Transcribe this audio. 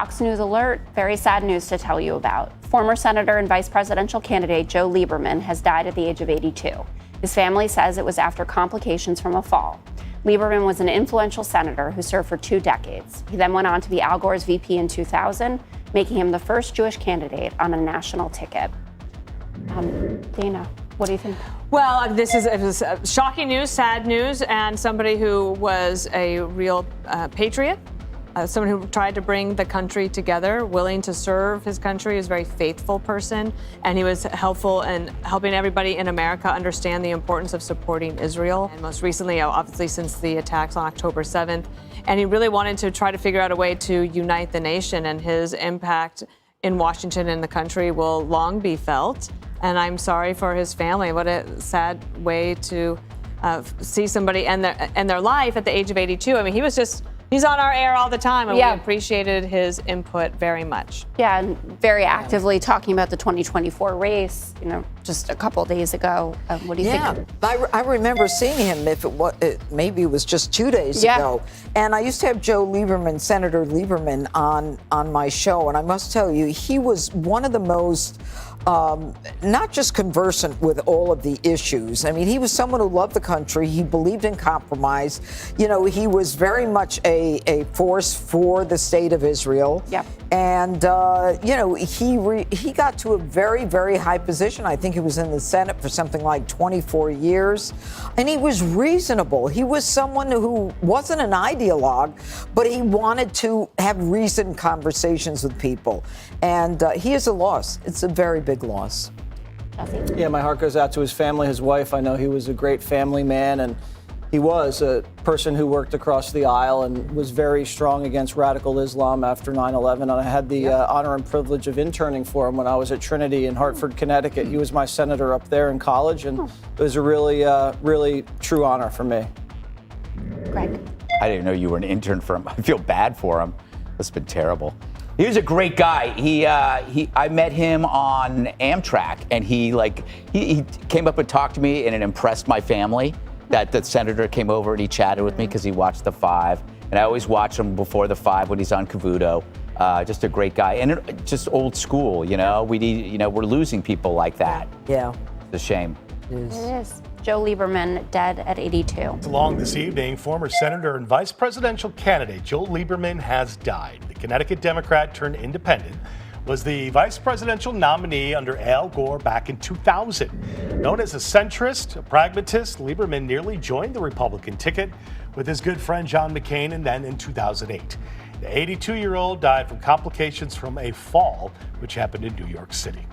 Fox News alert, very sad news to tell you about. Former Senator and Vice Presidential candidate Joe Lieberman has died at the age of 82. His family says it was after complications from a fall. Lieberman was an influential senator who served for 2 decades. He then went on to be Al Gore's VP in 2000, making him the first Jewish candidate on a national ticket. Dana, what do you think? Well, this is shocking news, sad news, and somebody who was a real patriot. Someone who tried to bring the country together, willing to serve his country, is a very faithful person, and he was helpful in helping everybody in America understand the importance of supporting Israel. And most recently, obviously, since the attacks on October 7th, and he really wanted to try to figure out a way to unite the nation, and his impact in Washington and the country will long be felt. And I'm sorry for his family. What a sad way to see somebody end their life at the age of 82. I mean, he's on our air all the time, and we appreciated his input very much. Yeah, and very actively talking about the 2024 race, just a couple days ago. What do you think? I remember seeing him, maybe it was just 2 days ago. And I used to have Joe Lieberman, Senator Lieberman, on my show. And I must tell you, he was one of the most not just conversant with all of the issues. I mean, he was someone who loved the country. He believed in compromise. He was very much a force for the state of Israel. Yep. And, he got to a very, very high position. I think he was in the Senate for something like 24 years. And he was reasonable. He was someone who wasn't an ideologue, but he wanted to have reasoned conversations with people. And he is a loss. It's a very big loss. Yeah, my heart goes out to his family, his wife. I know he was a great family man, and he was a person who worked across the aisle and was very strong against radical Islam after 9/11. And I had the honor and privilege of interning for him when I was at Trinity in Hartford, Connecticut. He was my senator up there in college, and it was a really true honor for me. Greg. I didn't know you were an intern for him. I feel bad for him. That's been terrible. He was a great guy. I met him on Amtrak, and he came up and talked to me, and it impressed my family that the senator came over and he chatted with me because he watched the 5, and I always watch him before the 5 when he's on Cavuto. Just a great guy, and just old school. We need, we're losing people like that. Yeah, it's a shame. It is. Joe Lieberman, dead at 82. Along this evening, former Senator and Vice Presidential candidate Joe Lieberman has died. The Connecticut Democrat turned independent was the vice presidential nominee under Al Gore back in 2000. Known as a centrist, a pragmatist, Lieberman nearly joined the Republican ticket with his good friend John McCain, and then in 2008. The 82-year-old died from complications from a fall, which happened in New York City.